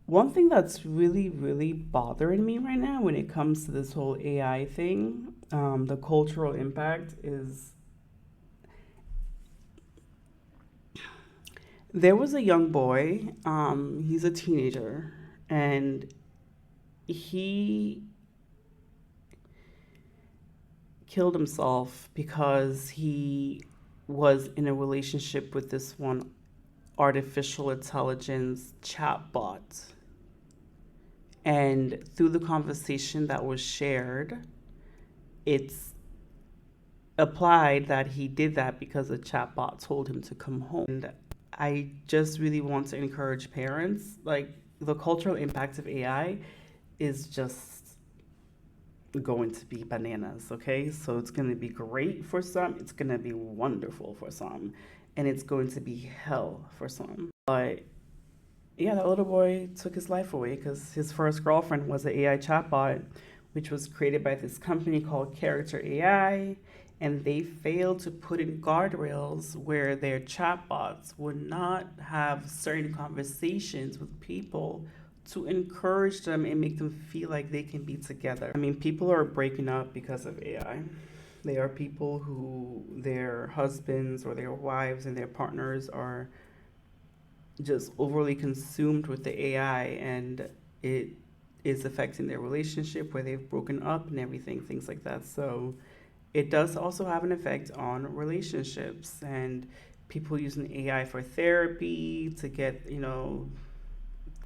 One thing that's really, really bothering me right now when it comes to this whole AI thing, the cultural impact is there was a young boy, he's a teenager, and he killed himself because he was in a relationship with this one artificial intelligence chatbot. And through the conversation that was shared, it's applied that he did that because a chatbot told him to come home. And I just really want to encourage parents, like the cultural impact of AI is just going to be bananas, okay? So it's going to be great for some, it's going to be wonderful for some, and it's going to be hell for some. But yeah, that little boy took his life away because his first girlfriend was an AI chatbot, which was created by this company called Character AI. And they failed to put in guardrails where their chatbots would not have certain conversations with people to encourage them and make them feel like they can be together. I mean, people are breaking up because of AI. They are people who their husbands or their wives and their partners are just overly consumed with the AI, and it is affecting their relationship where they've broken up and everything, things like that. So it does also have an effect on relationships and people using AI for therapy to get,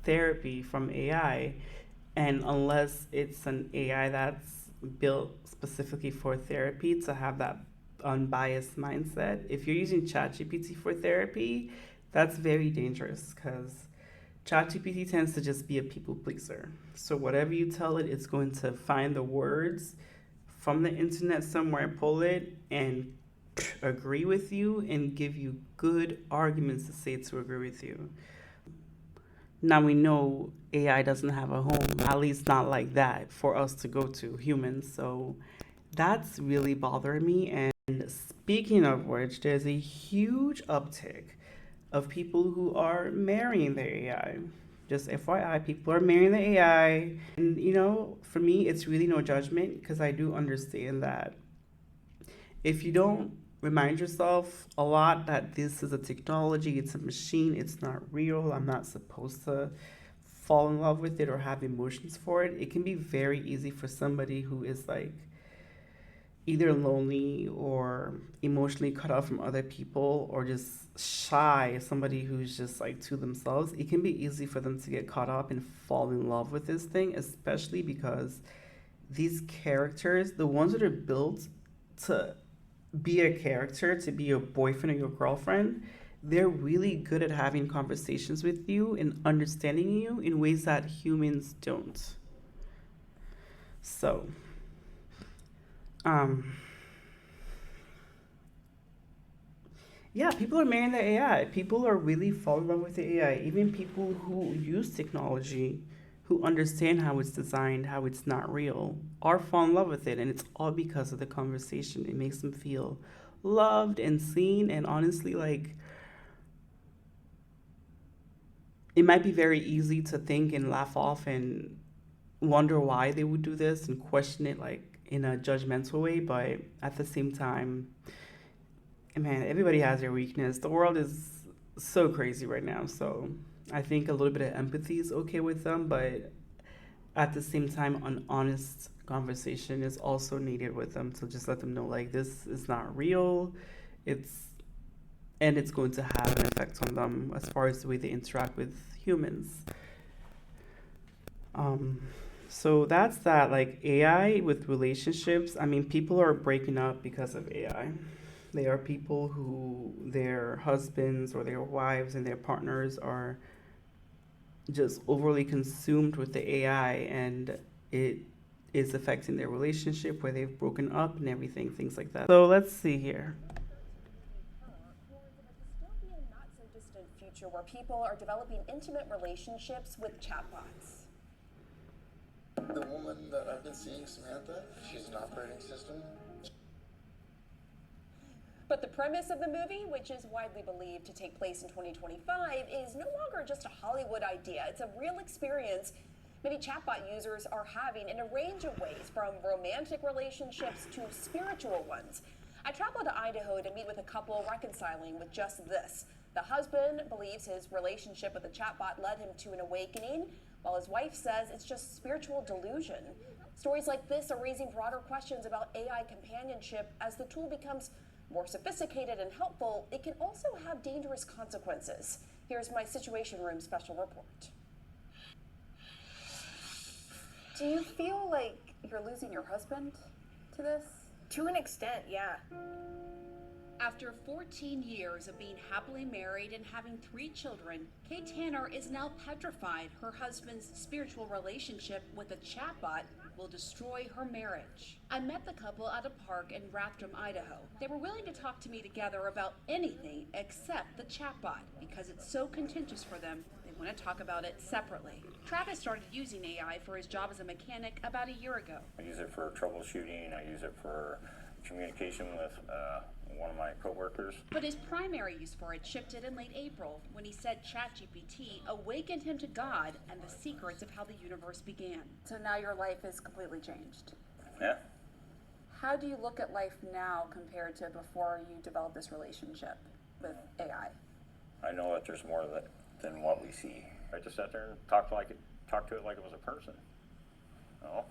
therapy from AI. And unless it's an AI that's built specifically for therapy to have that unbiased mindset, if you're using ChatGPT for therapy, that's very dangerous because ChatGPT tends to just be a people pleaser. So whatever you tell it, it's going to find the words from the internet somewhere, pull it, and agree with you and give you good arguments to say to agree with you. Now we know AI doesn't have a home, at least not like that for us to go to humans. So that's really bothering me. And speaking of which, there's a huge uptick of people who are marrying their AI. Just FYI, people are marrying the AI. And, for me, it's really no judgment because I do understand that if you don't remind yourself a lot that this is a technology, it's a machine, it's not real, I'm not supposed to fall in love with it or have emotions for it, it can be very easy for somebody who is like either lonely or emotionally cut off from other people or just shy, somebody who's just like to themselves. It can be easy for them to get caught up and fall in love with this thing, especially because these characters, the ones that are built to be a character, to be your boyfriend or your girlfriend, they're really good at having conversations with you and understanding you in ways that humans don't. So, um, yeah, people are marrying the AI. People are really falling in love with the AI. Even people who use technology, who understand how it's designed, how it's not real, are falling in love with it. And it's all because of the conversation. It makes them feel loved and seen. And honestly, like, it might be very easy to think and laugh off and wonder why they would do this and question it, like, in a judgmental way. But at the same time, man, everybody has their weakness. The world is so crazy right now. So I think a little bit of empathy is okay with them, but at the same time, an honest conversation is also needed with them to just let them know like this is not real. It's and it's going to have an effect on them as far as the way they interact with humans. Um, so that's that. Like AI with relationships. I mean, people are breaking up because of AI. They are people who their husbands or their wives and their partners are just overly consumed with the AI, and it is affecting their relationship where they've broken up and everything, things like that. So let's see here. Future where people are developing intimate relationships with chatbots. The woman that I've been seeing, Samantha, she's an operating system. But the premise of the movie, which is widely believed to take place in 2025, is no longer just a Hollywood idea. It's a real experience many chatbot users are having in a range of ways, from romantic relationships to spiritual ones. I traveled to Idaho to meet with a couple reconciling with just this. The husband believes his relationship with the chatbot led him to an awakening, while his wife says it's just spiritual delusion. Stories like this are raising broader questions about AI companionship. As the tool becomes more sophisticated and helpful, it can also have dangerous consequences. Here's my Situation Room special report. Do you feel like you're losing your husband to this? To an extent, yeah. After 14 years of being happily married and having 3 children, Kay Tanner is now petrified her husband's spiritual relationship with a chatbot will destroy her marriage. I met the couple at a park in Rathdrum, Idaho. They were willing to talk to me together about anything except the chatbot because it's so contentious for them. They want to talk about it separately. Travis started using AI for his job as a mechanic about a year ago. I use it for troubleshooting. I use it for communication with one of my coworkers. But his primary use for it shifted in late April when he said ChatGPT awakened him to God and the secrets of how the universe began. So now your life is completely changed. Yeah. How do you look at life now compared to before you developed this relationship with AI? I know that there's more than what we see. I just sat there and talked to it like it was a person. You know?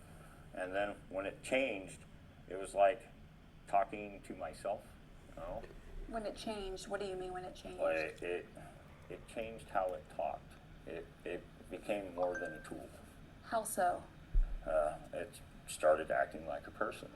And then when it changed, it was like talking to myself. You know? When it changed, what do you mean when it changed? Well, it changed how it talked. It became more than a tool. How so? It started acting like a person.